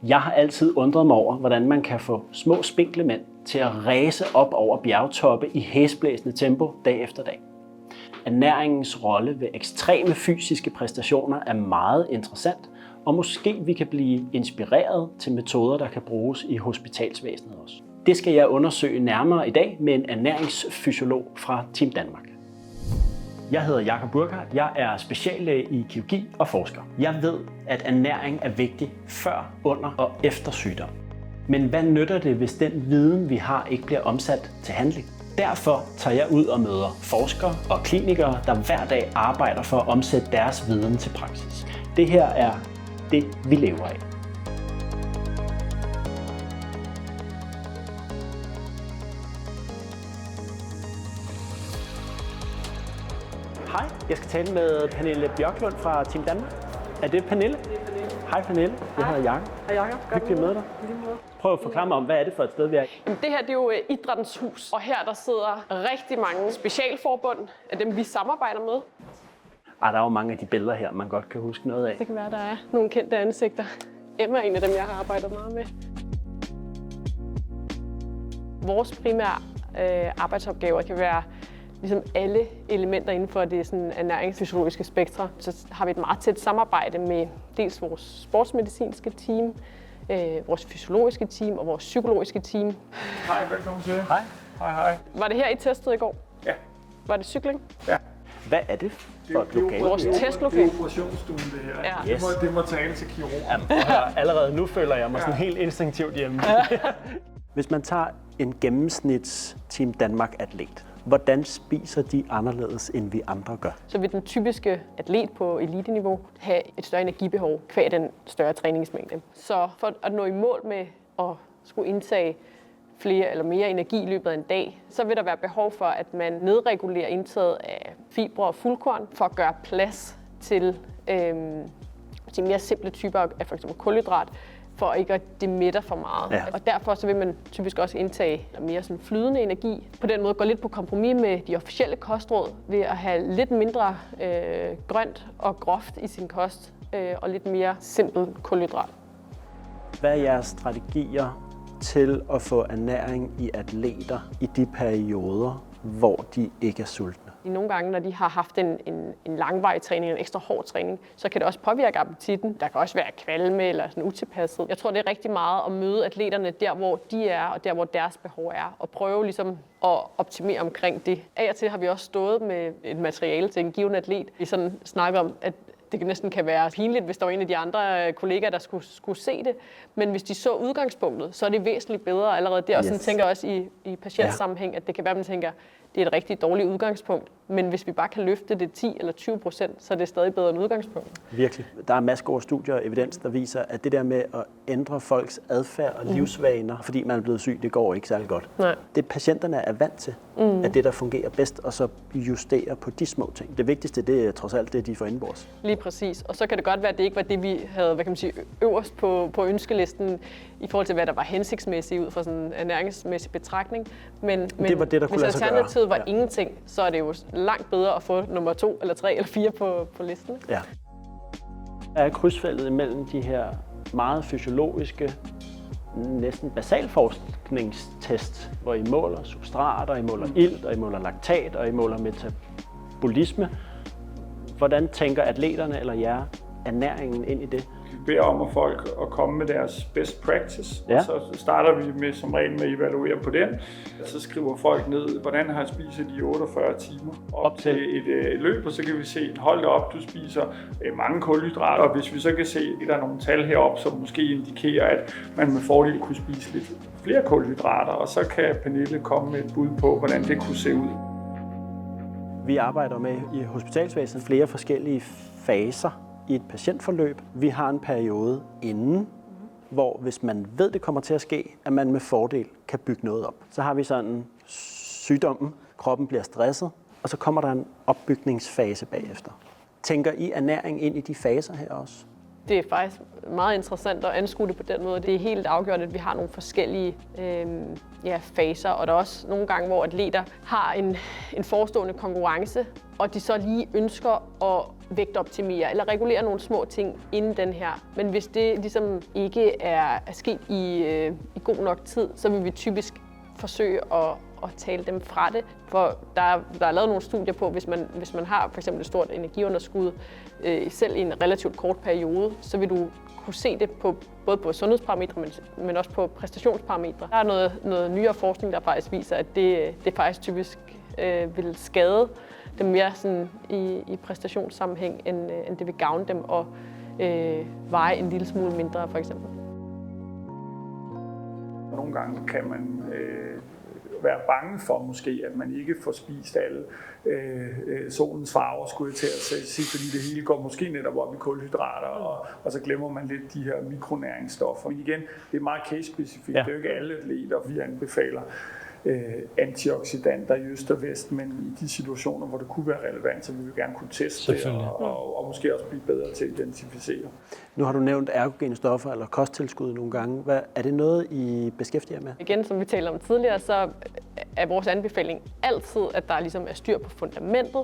Jeg har altid undret mig over, hvordan man kan få små spinkle mænd til at ræse op over bjergtoppe i hæsblæsende tempo dag efter dag. Ernæringens rolle ved ekstreme fysiske præstationer er meget interessant, og måske vi kan blive inspireret til metoder, der kan bruges i hospitalsvæsenet også. Det skal jeg undersøge nærmere i dag med en ernæringsfysiolog fra Team Danmark. Jeg hedder Jakob Burkhardt. Jeg er speciallæge i kirurgi og forsker. Jeg ved, at ernæring er vigtig før, under og efter sygdom. Men hvad nytter det, hvis den viden, vi har, ikke bliver omsat til handling? Derfor tager jeg ud og møder forskere og klinikere, der hver dag arbejder for at omsætte deres viden til praksis. Det her er det, vi lever af. Hej, jeg skal tale med Pernille Bjørklund fra Team Danmark. Er det Pernille? Det er Pernille. Hej Pernille, jeg hedder Jakob. Hej Jakob. Hyggeligt at møde dig. Prøv at forklare mig om, hvad er det for et sted, vi er i? Jamen, det her det er jo Idrættens Hus, og her der sidder rigtig mange specialforbund af dem, vi samarbejder med. Der er jo mange af de billeder her, man godt kan huske noget af. Det kan være, der er nogle kendte ansigter. Emma er en af dem, jeg har arbejdet meget med. Vores primære arbejdsopgaver kan være ligesom alle elementer inden for det sådan ernæringsfysiologiske spektre. Så har vi et meget tæt samarbejde med dels vores sportsmedicinske team, vores fysiologiske team og vores psykologiske team. Hej, velkommen til. Hej. Hej. Var det her, I testede i går? Ja. Var det cykling? Ja. Hvad er det for et lokale? Vores Det testlokale. er operationsstuen, det her. Ja. Yes. Det må tale til kirurgen. Jamen, allerede nu føler jeg mig sådan helt instinktivt hjemme. Hvis man tager en gennemsnits Team Danmark-atlet, hvordan spiser de anderledes, end vi andre gør? Så vil den typiske atlet på eliteniveau have et større energibehov kvad den større træningsmængde. Så for at nå i mål med at skulle indtage flere eller mere energi i løbet af en dag, så vil der være behov for, at man nedregulerer indtaget af fibre og fuldkorn for at gøre plads til mere simple typer af f.eks. kulhydrat, for ikke at det mætter for meget. Ja. Og derfor så vil man typisk også indtage mere sådan flydende energi. På den måde går lidt på kompromis med de officielle kostråd ved at have lidt mindre grønt og groft i sin kost og lidt mere simpel kulhydrat. Hvad er jeres strategier til at få ernæring i atleter i de perioder, hvor de ikke er sultne? Nogle gange, når de har haft en langvarig træning, en ekstra hård træning, så kan det også påvirke appetitten. Der kan også være kvalme eller sådan utilpasset. Jeg tror, det er rigtig meget at møde atleterne der, hvor de er, og der, hvor deres behov er, og prøve ligesom at optimere omkring det. Af og til har vi også stået med et materiale til en given atlet. Vi sådan snakker om, at det næsten kan være pinligt, hvis der var en af de andre kollegaer, der skulle se det. Men hvis de så udgangspunktet, så er det væsentligt bedre allerede der. Og sådan tænker jeg også i patientsammenhæng, at det kan være, at man tænker, det er et rigtig dårligt udgangspunkt. Men hvis vi bare kan løfte det 10 eller 20%, så er det stadig bedre end udgangspunkt. Virkelig. Der er masser af studier og evidens, der viser, at det der med at ændre folks adfærd og livsvaner, fordi man er blevet syg, det går ikke særlig godt. Nej. Det patienterne er vant til, er det, der fungerer bedst, og så justere på de små ting. Det vigtigste, det er trods alt det, de får indenbords. Lige præcis. Og så kan det godt være, at det ikke var det, vi havde øverst på ønskelisten i forhold til, hvad der var hensigtsmæssigt ud fra sådan en ernæringsmæssig betragtning. Men det var det, der kunne lade sig gøre. Hvis alternativet var ingenting, så er det jo langt bedre at få nummer 2 eller 3 eller 4 på listen. Ja. Der er krydsfeltet imellem de her meget fysiologiske, næsten basalforskningstest, hvor I måler substrater, I måler ilt, og I måler laktat, og I måler metabolisme. Hvordan tænker atleterne eller jer ernæringen ind i det? Vi beder om at folk at komme med deres best practice, Ja. og så starter vi som regel med at evaluere på den. Så skriver folk ned, hvordan har spiset de 48 timer op til et løb, og så kan vi se, hold da op, du spiser mange kulhydrater. Og hvis vi så kan se, at der er nogle tal heroppe, som måske indikerer, at man med fordel kunne spise lidt flere kulhydrater, og så kan Pernille komme med et bud på, hvordan det kunne se ud. Vi arbejder med i hospitalsvæsenet flere forskellige faser i et patientforløb. Vi har en periode inden, hvor hvis man ved, det kommer til at ske, at man med fordel kan bygge noget op. Så har vi sådan sygdommen, kroppen bliver stresset, og så kommer der en opbygningsfase bagefter. Tænker I ernæring ind i de faser her også? Det er faktisk meget interessant at anskue det på den måde. Det er helt afgjort, at vi har nogle forskellige faser, og der er også nogle gange, hvor atleter har en forestående konkurrence, og de så lige ønsker at vægtoptimere eller regulere nogle små ting inden den her. Men hvis det ligesom ikke er sket i god nok tid, så vil vi typisk forsøge at tale dem fra det. For der er lavet nogle studier på, hvis man har for eksempel et stort energiunderskud, selv i en relativt kort periode, så vil du kunne se det både på sundhedsparametre, men også på præstationsparametre. Der er noget nyere forskning, der faktisk viser, at det faktisk typisk vil skade dem mere sådan i præstationssammenhæng, end det vil gavne dem at veje en lille smule mindre, for eksempel. Nogle gange kan man være bange for måske, at man ikke får spist alle solens farver, skulle jeg til at sige, fordi det hele går måske netop op i kulhydrater, og så glemmer man lidt de her mikronæringsstoffer. Men igen, det er meget case-specifikt. Ja. Det er jo ikke alle atleter, vi anbefaler antioxidanter i øst og vest, men i de situationer, hvor det kunne være relevant, så vil vi gerne kunne teste det, og måske også blive bedre til at identificere. Nu har du nævnt ergogene stoffer eller kosttilskud nogle gange. Er det noget, I beskæftiger med? Igen, som vi talte om tidligere, så er vores anbefaling altid, at der ligesom er styr på fundamentet,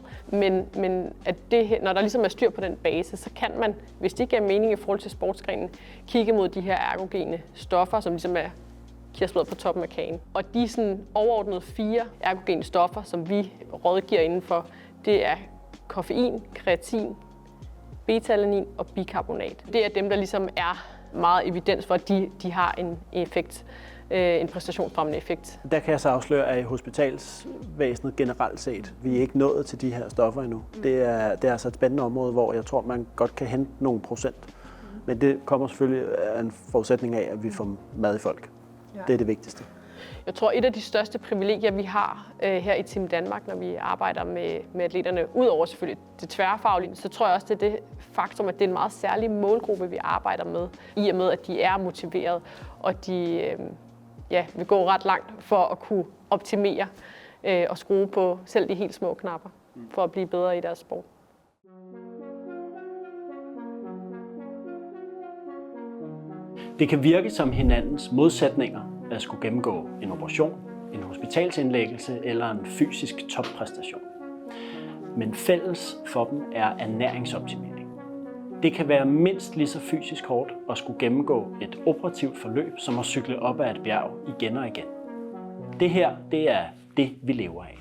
men at når der ligesom er styr på den base, så kan man, hvis det ikke er mening i forhold til sportsgrenen, kigge mod de her ergogene stoffer, som ligesom er kirsebærbrød på toppen af kagen. Og de sådan overordnede 4 ergogene stoffer, som vi rådgiver indenfor, det er koffein, kreatin, beta-alanin og bikarbonat. Det er dem, der ligesom er meget evidens for, at de har en effekt, en præstationsfremmende effekt. Der kan jeg så afsløre, at i hospitalsvæsenet generelt set, vi er ikke nået til de her stoffer endnu. Det er altså et spændende område, hvor jeg tror, man godt kan hente nogle procent. Men det kommer selvfølgelig af en forudsætning af, at vi får mad i folk. Ja. Det er det vigtigste. Jeg tror, et af de største privilegier, vi har her i Team Danmark, når vi arbejder med atleterne, udover selvfølgelig det tværfaglige, så tror jeg også, det er det faktum, at det er en meget særlig målgruppe, vi arbejder med, i og med, at de er motiveret, og de vil gå ret langt for at kunne optimere og skrue på selv de helt små knapper, for at blive bedre i deres sport. Det kan virke som hinandens modsætninger at skulle gennemgå en operation, en hospitalsindlæggelse eller en fysisk toppræstation. Men fælles for dem er ernæringsoptimering. Det kan være mindst lige så fysisk hårdt at skulle gennemgå et operativt forløb, som at cykle op ad et bjerg igen og igen. Det her, det er det, vi lever af.